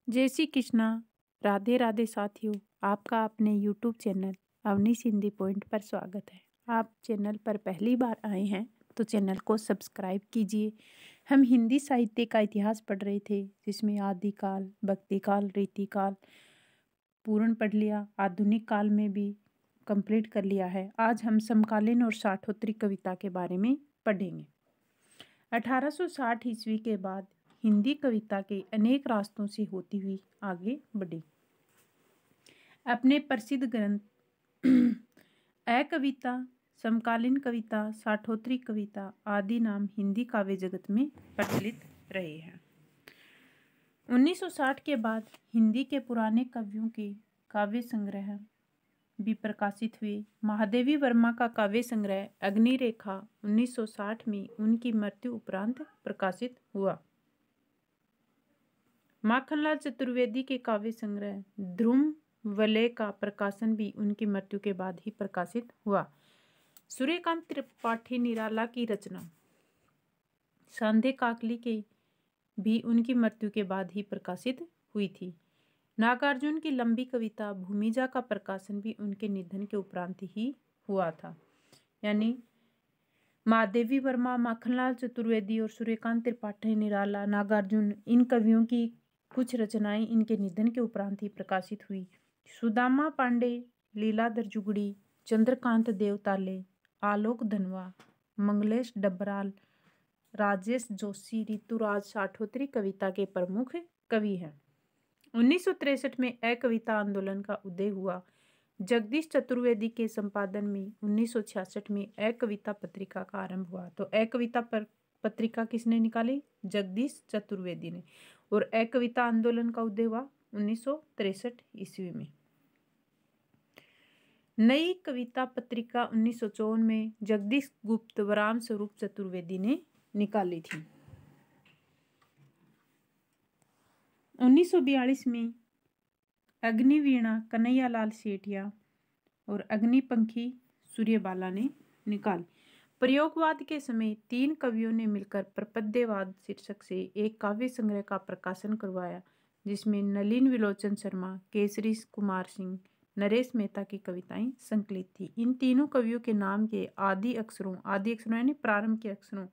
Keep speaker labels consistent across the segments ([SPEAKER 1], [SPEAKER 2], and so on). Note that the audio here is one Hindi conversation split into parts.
[SPEAKER 1] जय श्री कृष्णा। राधे राधे साथियों, आपका अपने YouTube channel Avani Hindi point पर स्वागत है। आप चैनल पर पहली बार आए हैं तो चैनल को सब्सक्राइब कीजिए। हम हिंदी साहित्य का इतिहास पढ़ रहे थे, जिसमें आदिकाल, भक्तिकाल, रीतिकाल पूर्ण पढ़ लिया, आधुनिक काल में भी कंप्लीट कर लिया है। आज हम समकालीन और साठोत्तरी कविता के बारे में पढ़ेंगे। 1860 ईस्वी के बाद हिंदी कविता के अनेक रास्तों से होती हुई आगे बढ़ी। अपने प्रसिद्ध ग्रंथ ए कविता, समकालीन कविता, साठोत्तरी कविता आदि नाम हिंदी काव्य जगत में प्रचलित रहे हैं। 1960 के बाद हिंदी के पुराने कवियों के काव्य संग्रह भी प्रकाशित हुए। महादेवी वर्मा का काव्य संग्रह अग्निरेखा 1960 में उनकी मृत्यु उपरांत प्रकाशित हुआ। माखनलाल चतुर्वेदी के काव्य संग्रह ध्रुव वलय का प्रकाशन भी उनकी मृत्यु के बाद ही प्रकाशित हुआ। सूर्यकांत त्रिपाठी निराला की रचना सांधे काकली के भी उनकी मृत्यु के बाद ही प्रकाशित हुई थी। नागार्जुन की लंबी कविता भूमिजा का प्रकाशन भी उनके निधन के उपरांत ही हुआ था। यानी महादेवी वर्मा, माखनलाल चतुर्वेदी और सूर्यकांत त्रिपाठी निराला, नागार्जुन, इन कवियों की कुछ रचनाएं इनके निधन के उपरांत ही प्रकाशित हुई। सुदामा पांडे, लीलाधर जुगड़ी, चंद्रकांत देवताले, आलोक धनवा, मंगलेश डबराल, राजेश जोशी, ऋतुराज साठोत्तरी कविता के प्रमुख कवि हैं। 1963 में ए कविता आंदोलन का उदय हुआ। जगदीश चतुर्वेदी के संपादन में 1966 में ए कविता पत्रिका का आरंभ हुआ। तो ए कविता पत्रिका किसने निकाली? जगदीश चतुर्वेदी ने। और ए कविता आंदोलन का उदय हुआ 1963 ईस्वी में। नई कविता पत्रिका 1954 में जगदीश गुप्त व राम स्वरूप चतुर्वेदी ने निकाली थी। 1942 में अग्निवीणा कन्हैयालाल सेठिया और अग्निपंखी सूर्यबाला ने निकाली। प्रयोगवाद के समय 3 कवियों ने मिलकर प्रपद्यवाद शीर्षक से एक काव्य संग्रह का प्रकाशन करवाया, जिसमें नलिन विलोचन शर्मा, केसरी कुमार सिंह, नरेश मेहता की कविताएं संकलित थी। इन तीनों कवियों के नाम के आदि अक्षरों यानी प्रारंभ के अक्षरों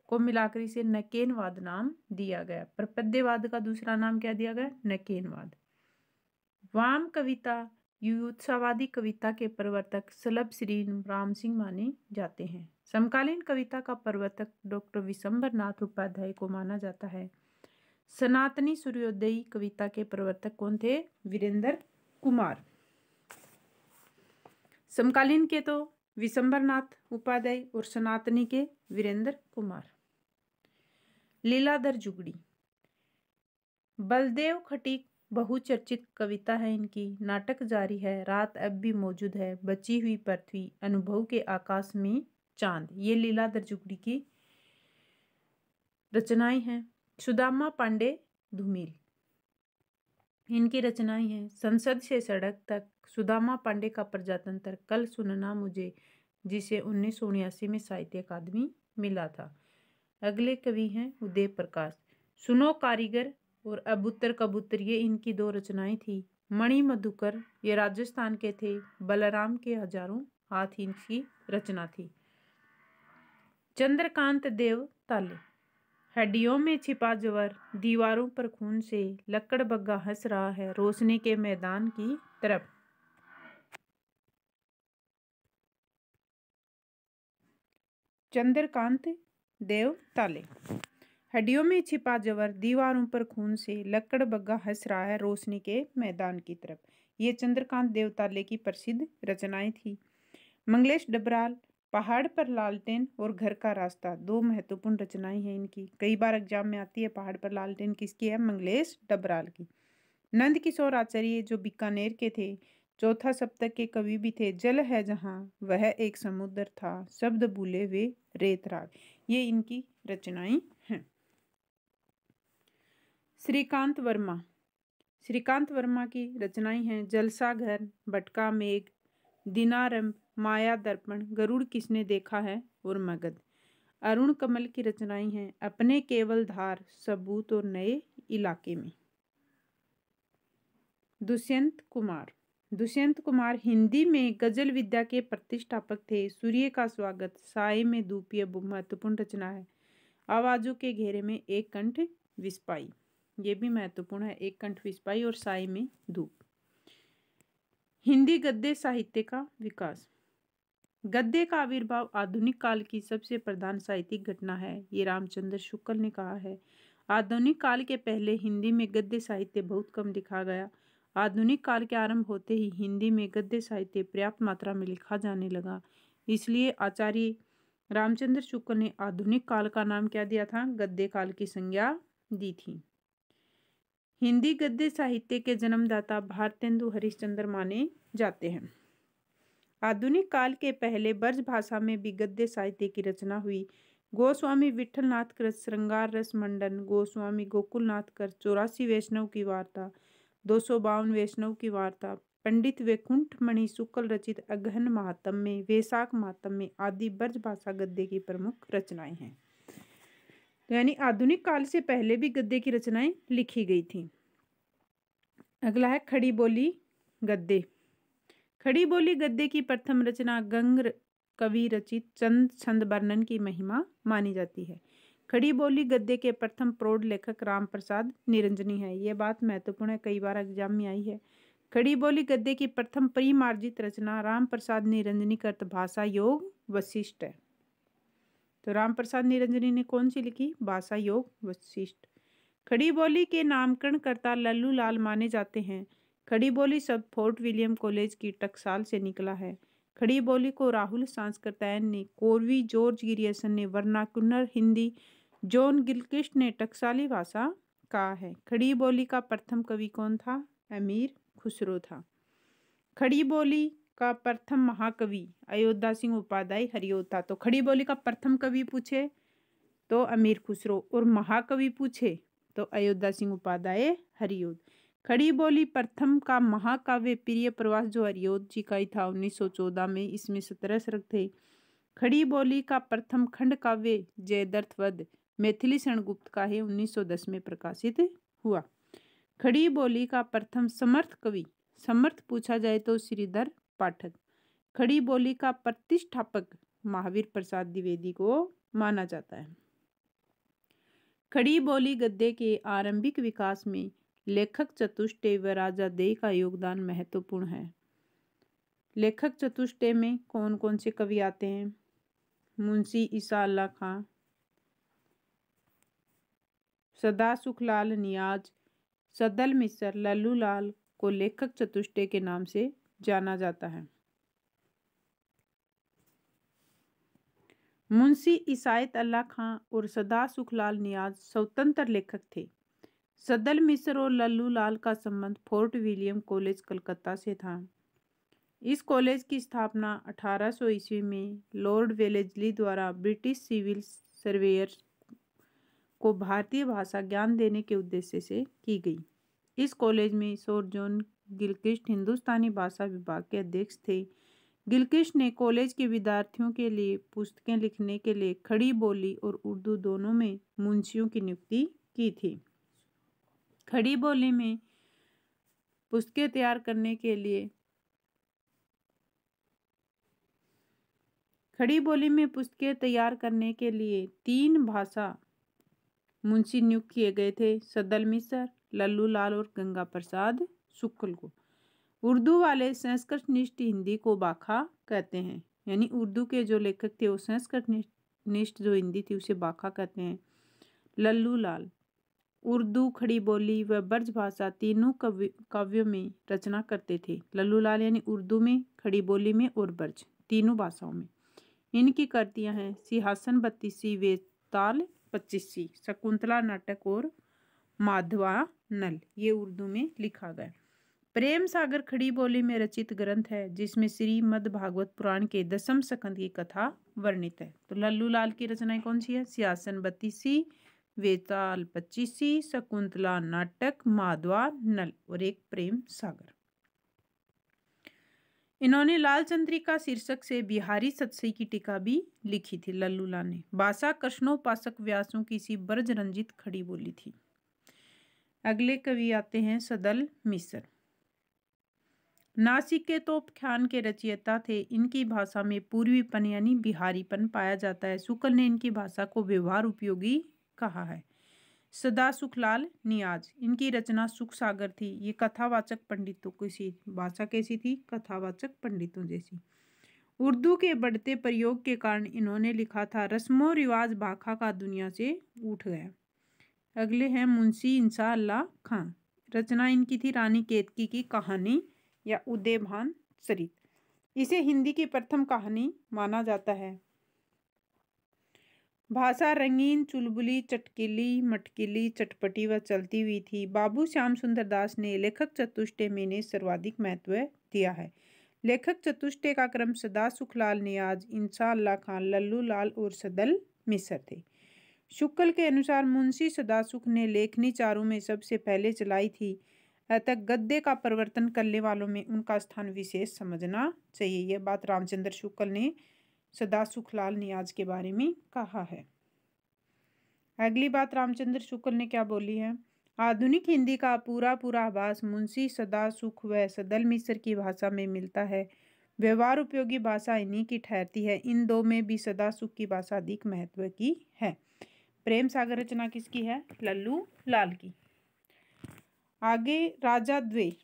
[SPEAKER 1] को मिलाकर इसे नकेनवाद नाम दिया गया। प्रपद्यवाद का दूसरा नाम क्या दिया गया? नकेनवाद। वाम कविता युत्सावादी कविता के प्रवर्तक सलभ श्री राम सिंह माने जाते हैं। समकालीन कविता का प्रवर्तक डॉक्टर विशंबर नाथ उपाध्याय को माना जाता है। सनातनी सूर्योदयी कविता के प्रवर्तक कौन थे? वीरेंद्र कुमार। समकालीन के तो विशंबर नाथ उपाध्याय और सनातनी के वीरेंद्र कुमार। लीलाधर जुगड़ी, बलदेव खटीक बहुचर्चित कविता है इनकी। नाटक जारी है, रात अब भी मौजूद है, बची हुई पृथ्वी, अनुभव के आकाश में चांद, ये लीलाधर जुगड़ी की रचनाएं हैं। सुदामा पांडे धूमिल, इनकी रचनाएं हैं। संसद से सड़क तक, सुदामा पांडे का प्रजातंत्र, कल सुनना मुझे, जिसे 1979 में साहित्य अकादमी मिला था। अगले कवि हैं उदय प्रकाश। सुनो कारीगर और अबूतर कबूतर, ये इनकी 2 रचनाएं थी। मणि मधुकर, ये राजस्थान के थे। बलराम के हजारों हाथ इनकी रचना थी। चंद्रकांत देव ताले, हड्डियों में छिपा जवर, दीवारों पर खून से, लकड़ बग्गा हंस रहा है रोशनी के मैदान की तरफ। चंद्रकांत देव ताले, हड्डियों में छिपा जवर, दीवारों पर खून से, लकड़ बग्गा हंस रहा है रोशनी के मैदान की तरफ, ये चंद्रकांत देवताले की प्रसिद्ध रचनाएं थी। मंगलेश डबराल, पहाड़ पर लालटेन और घर का रास्ता, 2 महत्वपूर्ण रचनाएं हैं इनकी। कई बार एग्जाम में आती है। पहाड़ पर लालटेन किसकी है? मंगलेश डबराल की। नंद किशोर आचार्य, जो बीकानेर के थे, चौथा सप्तक के कवि भी थे। जल है जहां वह एक समुद्र था, शब्द भूले वे रेत राग, ये इनकी रचनाएं हैं। श्रीकांत वर्मा, श्रीकांत वर्मा की रचनाएं हैं। जलसा घर, भटका मेघ, दिनारंभ, माया दर्पण, गरुड़ किसने देखा है और मगध। अरुण कमल की रचनाएं हैं। अपने केवल धार, सबूत और नए इलाके में। दुष्यंत कुमार हिंदी में गजल विद्या के प्रतिष्ठापक थे। सूर्य का स्वागत, साए में धूप, ये महत्वपूर्ण रचना है। आवाजों के घेरे में एक कंठ विस्पाई, ये भी महत्वपूर्ण है। एक कंठ विस्पाई और साए में धूप। हिंदी गद्य साहित्य का विकास। गद्य का आविर्भाव आधुनिक काल की सबसे प्रधान साहित्यिक घटना है, ये रामचंद्र शुक्ल ने कहा है। आधुनिक काल के पहले हिंदी में गद्य साहित्य बहुत कम लिखा गया। आधुनिक काल के आरंभ होते ही हिंदी में गद्य साहित्य पर्याप्त मात्रा में लिखा जाने लगा। इसलिए आचार्य रामचंद्र शुक्ल ने आधुनिक काल का नाम क्या दिया था? गद्य काल की संज्ञा दी थी। हिंदी गद्य साहित्य के जन्मदाता भारतेंदु हरिश्चंद्र माने जाते हैं। आधुनिक काल के पहले ब्रज भाषा में भी गद्य साहित्य की रचना हुई। गोस्वामी विठलनाथ कर श्रृंगार रस मंडन, गोस्वामी गोकुलनाथ कर 84 वैष्णव की वार्ता, 252 वैष्णव की वार्ता, पंडित वैकुंठ मणि शुक्ल रचित अगहन महात्म्य, वैशाख महात्म्य आदि ब्रज भाषा गद्य की प्रमुख रचनाएं हैं। यानी आधुनिक काल से पहले भी गद्य की रचनाएं लिखी गई थी। अगला है खड़ी बोली गद्य। खड़ी बोली गद्य की प्रथम रचना गंग कवि रचित चंद छंद वर्णन की महिमा मानी जाती है। खड़ी बोली गद्य के प्रथम प्रौढ़ लेखक राम प्रसाद निरंजनी है। यह बात महत्वपूर्ण है, कई बार एग्जाम में आई है। खड़ी बोली गद्य की प्रथम परिमार्जित रचना राम प्रसाद निरंजनी कृत भाषा योग वशिष्ठ है। तो राम प्रसाद निरंजनी ने कौन सी लिखी? भाषा योग वशिष्ठ। खड़ी बोली के नामकरण कर्ता लल्लू लाल माने जाते हैं। खड़ी बोली शब्द फोर्ट विलियम कॉलेज की टकसाल से निकला है। खड़ी बोली को राहुल सांस्कृत्यायन ने, कोरवी जॉर्ज गिरियसन ने वर्नाकुलर हिंदी, जॉन गिलक्रिस्ट ने टकसाली भाषा कहा है। खड़ी बोली का प्रथम कवि कौन था? अमीर खुसरो था। खड़ी बोली का प्रथम महाकवि अयोध्या सिंह उपाध्याय हरिओद था। तो खड़ी बोली का प्रथम कवि पूछे तो अमीर खुसरो, और महाकवि पूछे तो अयोध्या सिंह उपाध्याय हरिओद। खड़ी बोली प्रथम का महाकाव्य प्रिय प्रवास जो हरिओद जी का ही था 1914 में, इसमें 17 सर्ग थे। खड़ी बोली का प्रथम खंड काव्य जयद्रथ वध मैथिली शरणगुप्त का है, 1910 में प्रकाशित हुआ। खड़ी बोली का प्रथम समर्थ कवि, समर्थ पूछा जाए तो श्रीधर पाठक। खड़ी बोली का प्रतिष्ठापक महावीर प्रसाद द्विवेदी को माना जाता है। खड़ी बोली गद्य के आरंभिक विकास में लेखक चतुष्टय व राजा देय का योगदान महत्वपूर्ण है। लेखक चतुष्टय में कौन कौन से कवि आते हैं? मुंशी ईसा अल्लाह खां, सदा सुखलाल नियाज, सदल मिसर, लल्लू लाल को लेखक चतुष्टय के नाम से जाना जाता है। मुंशी इसायत अल्लाह खां और सदा सुखलाल नियाज स्वतंत्र लेखक थे। सदल मिसर और लल्लू लाल का संबंध फोर्ट विलियम कॉलेज कलकत्ता से था। इस कॉलेज की स्थापना 1800 ईस्वी में लॉर्ड वेलेस्ली द्वारा ब्रिटिश सिविल सर्वेयर्स को भारतीय भाषा ज्ञान देने के उद्देश्य से की गई। इस कॉलेज में सर जॉन गिलक्रिस्ट हिंदुस्तानी भाषा विभाग के अध्यक्ष थे। गिलक्रिस्ट ने कॉलेज के विद्यार्थियों के लिए पुस्तकें लिखने के लिए खड़ी बोली और उर्दू दोनों में मुंशियों की नियुक्ति की थी। खड़ी बोली में पुस्तकें तैयार करने के लिए खड़ी बोली में पुस्तकें तैयार करने के लिए 3 भाषा मुंशी नियुक्त किए गए थे, सदल मिसर, लल्लू लाल और गंगा प्रसाद शुक्ल को। उर्दू वाले संस्कृत निष्ठ हिंदी को बाखा कहते हैं, यानी उर्दू के जो लेखक थे वो संस्कृत निष्ठ जो हिंदी थी उसे बाखा कहते हैं। लल्लू लाल उर्दू, खड़ी बोली व ब्रज भाषा तीनों काव्यों में रचना करते थे। लल्लू लाल यानी उर्दू में, खड़ी बोली में और ब्रज तीनों भाषाओं में। इनकी कृतियां हैं सिंहासन 32, वेताल 25, शकुंतला नाटक और माधवा नल, ये उर्दू में लिखा गया। प्रेम सागर खड़ी बोली में रचित ग्रंथ है जिसमें श्रीमद् भागवत पुराण के 10वें स्कंद की कथा वर्णित है। तो लल्लू लाल की रचनाएं कौन सी है? सिंहासन 32, वेताल 25, शकुंतला नाटक, माधवा नल और एक प्रेम सागर। इन्होंने लाल चंद्रिका शीर्षक से बिहारी सतसई की टीका भी लिखी थी। लल्लू लाल ने भाषा कृष्णोपासक व्यासों की सी ब्रज रंजित खड़ी बोली थी। अगले कवि आते हैं सदल मिसर। नासिक के तोपखान के रचयिता थे। इनकी भाषा में पूर्वीपन यानी बिहारीपन पाया जाता है। शुक्ल ने इनकी भाषा को व्यवहार उपयोगी कहा है। सदा सुखलाल नियाज, इनकी रचना सुख सागर थी। ये कथावाचक पंडितों की भाषा कैसी थी? कथावाचक पंडितों जैसी। उर्दू के बढ़ते प्रयोग के कारण इन्होंने लिखा था, रस्मों रिवाज भाखा का दुनिया से उठ गया। अगले हैं मुंशी इंसा अल्लाह खां। रचना इनकी थी रानी केतकी की कहानी या उदयभान सरित। इसे हिंदी की प्रथम कहानी माना जाता है। भाषा रंगीन, चुलबुली, चटकीली, मटकीली, चटपटी व चलती हुई थी। बाबू श्याम सुंदर दास ने लेखक चतुष्टय में ने सर्वाधिक महत्व दिया है। लेखक चतुष्टय का क्रम सदा सुखलाल नियाज, इंसा अल्लाह खां, लल्लू लाल और सदल मिसर थे। शुक्ल के अनुसार मुंशी सदासुख ने लेखनी चारों में सबसे पहले चलाई थी, अतः गद्य का परिवर्तन करने वालों में उनका स्थान विशेष समझना चाहिए। यह बात रामचंद्र शुक्ल ने सदा सुखलाल नियाज के बारे में कहा है। अगली बात रामचंद्र शुक्ल ने क्या बोली है? आधुनिक हिंदी का पूरा आभास मुंशी सदा सुख व सदल मिसर की भाषा में मिलता है। व्यवहार उपयोगी भाषा इन्हीं की ठहरती है। इन दो में भी सदा सुख की भाषा अधिक महत्व की है। प्रेम सागर रचना किसकी है? लल्लू लाल की। आगे राजा द्वे।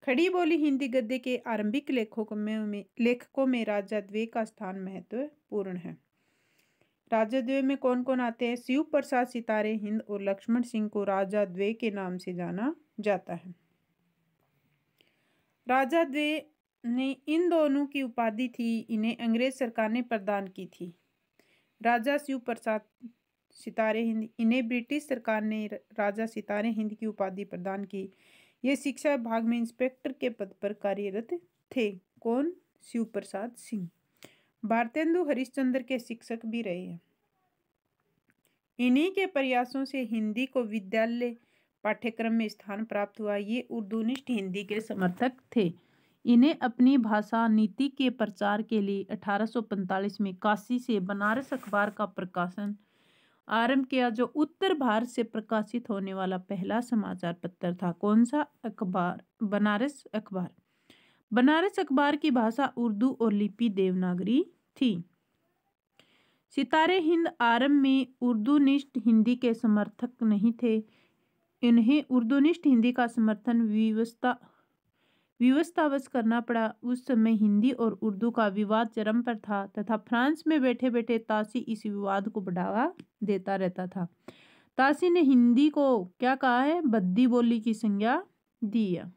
[SPEAKER 1] खड़ी बोली हिंदी गद्य के आरंभिक लेखकों में राजा द्वे का स्थान महत्वपूर्ण है। राजा द्वे में कौन कौन आते हैं? शिव प्रसाद सितारे हिंद और लक्ष्मण सिंह को राजा द्वे के नाम से जाना जाता है। राजा द्वे ने इन दोनों की उपाधि थी, इन्हें अंग्रेज सरकार ने प्रदान की थी। राजा शिव प्रसाद सितारे हिंद, इन्हें ब्रिटिश सरकार ने राजा सितारे हिंद की उपाधि प्रदान की। ये शिक्षा विभाग में इंस्पेक्टर के पद पर कार्यरत थे। कौन? शिव प्रसाद सिंह। भारतेंदु हरिश्चंद्र के शिक्षक भी रहे हैं। इन्हीं के प्रयासों से हिंदी को विद्यालय पाठ्यक्रम में स्थान प्राप्त हुआ। ये उर्दूनिष्ठ हिंदी के समर्थक थे। इन्हें अपनी भाषा नीति के प्रचार के लिए 1845 में काशी से बनारस अखबार का प्रकाशन आरंभ किया, जो उत्तर भारत से प्रकाशित होने वाला पहला समाचार पत्र था। कौन सा अखबार? बनारस अखबार। बनारस अखबार की भाषा उर्दू और लिपि देवनागरी थी। सितारे हिंद आरंभ में उर्दूनिष्ठ हिंदी के समर्थक नहीं थे। इन्हें उर्दूनिष्ठ हिंदी का समर्थन विवशतावश करना पड़ा। उस समय हिंदी और उर्दू का विवाद चरम पर था तथा फ्रांस में बैठे बैठे ताशी इस विवाद को बढ़ावा देता रहता था। ताशी ने हिंदी को क्या कहा है? बद्दी बोली की संज्ञा दी है।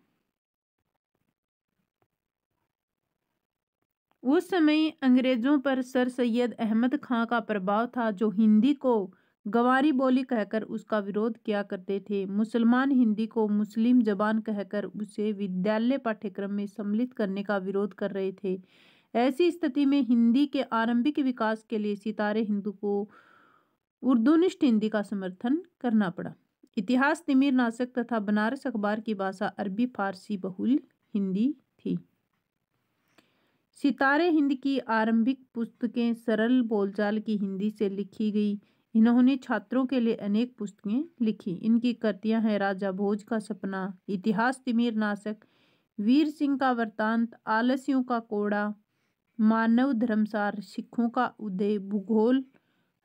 [SPEAKER 1] उस समय अंग्रेजों पर सर सैयद अहमद खां का प्रभाव था, जो हिंदी को गंवारी बोली कहकर उसका विरोध किया करते थे। मुसलमान हिंदी को मुस्लिम जबान कहकर उसे विद्यालय पाठ्यक्रम में सम्मिलित करने का विरोध कर रहे थे। ऐसी स्थिति में हिंदी के आरंभिक विकास के लिए सितारे हिंद को उर्दूनिष्ठ हिंदी का समर्थन करना पड़ा। इतिहास तिमिर नाशक तथा बनारस अखबार की भाषा अरबी फारसी बहुल हिंदी थी। सितारे हिंद की आरंभिक पुस्तकें सरल बोलचाल की हिंदी से लिखी गई। इन्होंने छात्रों के लिए अनेक पुस्तकें लिखी। इनकी कृतियां हैं राजा भोज का सपना, इतिहास तिमिर नाशक, वीर सिंह का वृत्तांत, आलसियों का कोड़ा, मानव धर्मसार, सिखों का उदय, भूगोल,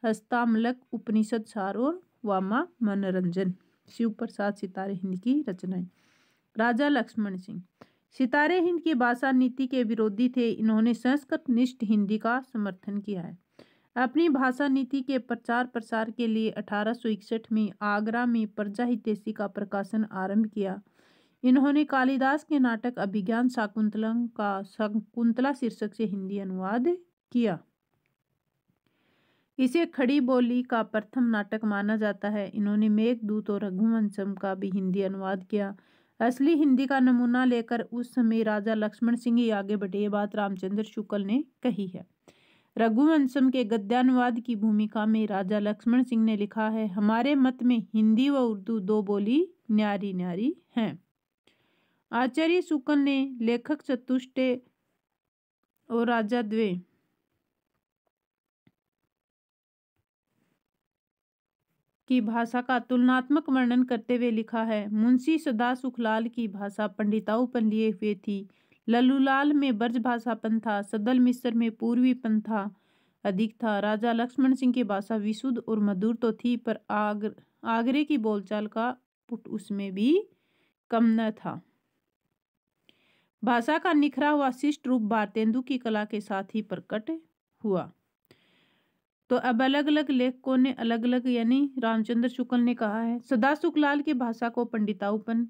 [SPEAKER 1] हस्तामलक, उपनिषद सार और वामा मनोरंजन। शिव प्रसाद सितारे हिंद की रचनाएं। राजा लक्ष्मण सिंह सितारे हिंद की भाषा नीति के विरोधी थे। इन्होंने संस्कृत निष्ठ हिंदी का समर्थन किया है। अपनी भाषा नीति के प्रचार प्रसार के लिए 1861 में आगरा में प्रजा हितैषी का प्रकाशन आरंभ किया। इन्होंने कालिदास के नाटक अभिज्ञान शाकुंतलम का शकुंतला शीर्षक से हिंदी अनुवाद किया। इसे खड़ी बोली का प्रथम नाटक माना जाता है। इन्होंने मेघदूत और रघुवंशम का भी हिंदी अनुवाद किया। असली हिंदी का नमूना लेकर उस समय राजा लक्ष्मण सिंह ही आगे बढ़े, ये बात रामचंद्र शुक्ल ने कही है। रघुवंशम के गद्यानुवाद की भूमिका में राजा लक्ष्मण सिंह ने लिखा है, हमारे मत में हिंदी व उर्दू दो बोली न्यारी न्यारी हैं। आचार्य शुक्ल ने लेखक चतुष्टय और राजा द्वे की भाषा का तुलनात्मक वर्णन करते हुए लिखा है, मुंशी सदा सुखलाल की भाषा पंडिताऊ पर लिए हुए थी, लल्लूलाल में ब्रजभाषापन था। सदल मिस्र में पूर्वी पंथा अधिक था। राजा लक्ष्मण सिंह की भाषा विशुद्ध और मधुर तो थी, पर आगरे की बोलचाल का पुट उसमें भी कम न था। भाषा का निखरा हुआ शिष्ट रूप भारतेंदु की कला के साथ ही प्रकट हुआ। तो अब अलग अलग लेखकों ने अलग अलग, यानी रामचंद्र शुक्ल ने कहा है, सदा सुखलाल की भाषा को पंडिताऊपन,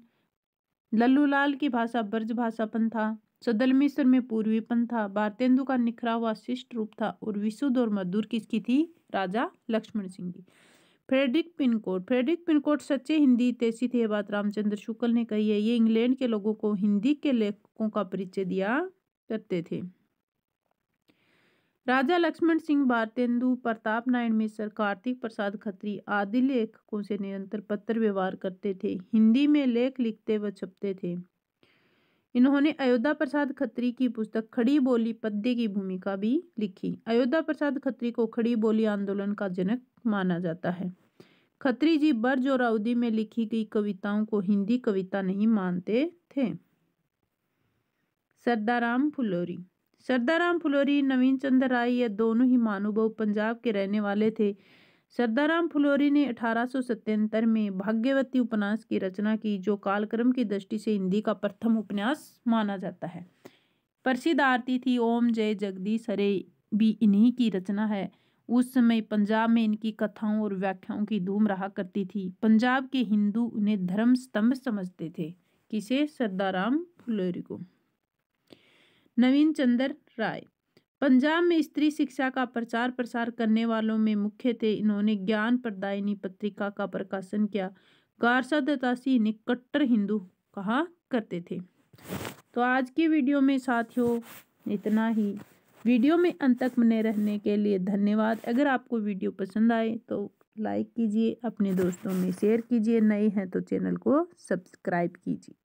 [SPEAKER 1] लल्लूलाल की भाषा ब्रजभाषापन था, सदल मिस्र में पूर्वीपन था, भारतेंदु का निखरा हुआ शिष्ट रूप था और विशुद्ध और मधुर किसकी थी? राजा लक्ष्मण सिंह की। फ्रेडरिक पिनकोट सच्चे हिंदी हितैषी थे, बात रामचंद्र शुक्ल ने कही है। ये इंग्लैंड के लोगों को हिंदी के लेखकों का परिचय दिया करते थे। राजा लक्ष्मण सिंह, भारतेंदु, प्रताप नारायण मिश्र, कार्तिक प्रसाद खत्री आदि लेखकों से निरंतर पत्र व्यवहार करते थे। हिंदी में लेख लिखते व छपते थे। इन्होंने अयोध्या प्रसाद खत्री की पुस्तक खड़ी बोली पद्य की भूमिका भी लिखी। अयोध्या प्रसाद खत्री को खड़ी बोली आंदोलन का जनक माना जाता है। खत्री जी ब्रज और अवधी में लिखी गई कविताओं को हिंदी कविता नहीं मानते थे। सरदाराम फुलोरी, सरदाराम फुलोरी, नवीन चंद्र राय, ये दोनों ही महानुभाव पंजाब के रहने वाले थे। सरदाराम फुलोरी ने 1877 में भाग्यवती उपन्यास की रचना की, जो कालक्रम की दृष्टि से हिंदी का प्रथम उपन्यास माना जाता है। प्रसिद्ध आरती थी ओम जय जगदीश हरे भी इन्हीं की रचना है। उस समय पंजाब में इनकी कथाओं और व्याख्याओं की धूम रहा करती थी। पंजाब के हिंदू उन्हें धर्म स्तंभ समझते थे। किसे? सरदाराम फुलोरी को। नवीन चंद्र राय पंजाब में स्त्री शिक्षा का प्रचार प्रसार करने वालों में मुख्य थे। इन्होंने ज्ञान प्रदायिनी पत्रिका का प्रकाशन किया। गारसा दत्तासी इन्हें कट्टर हिंदू कहा करते थे। तो आज की वीडियो में साथियों इतना ही। वीडियो में अंत तक बने रहने के लिए धन्यवाद। अगर आपको वीडियो पसंद आए तो लाइक कीजिए, अपने दोस्तों में शेयर कीजिए, नए हैं तो चैनल को सब्सक्राइब कीजिए।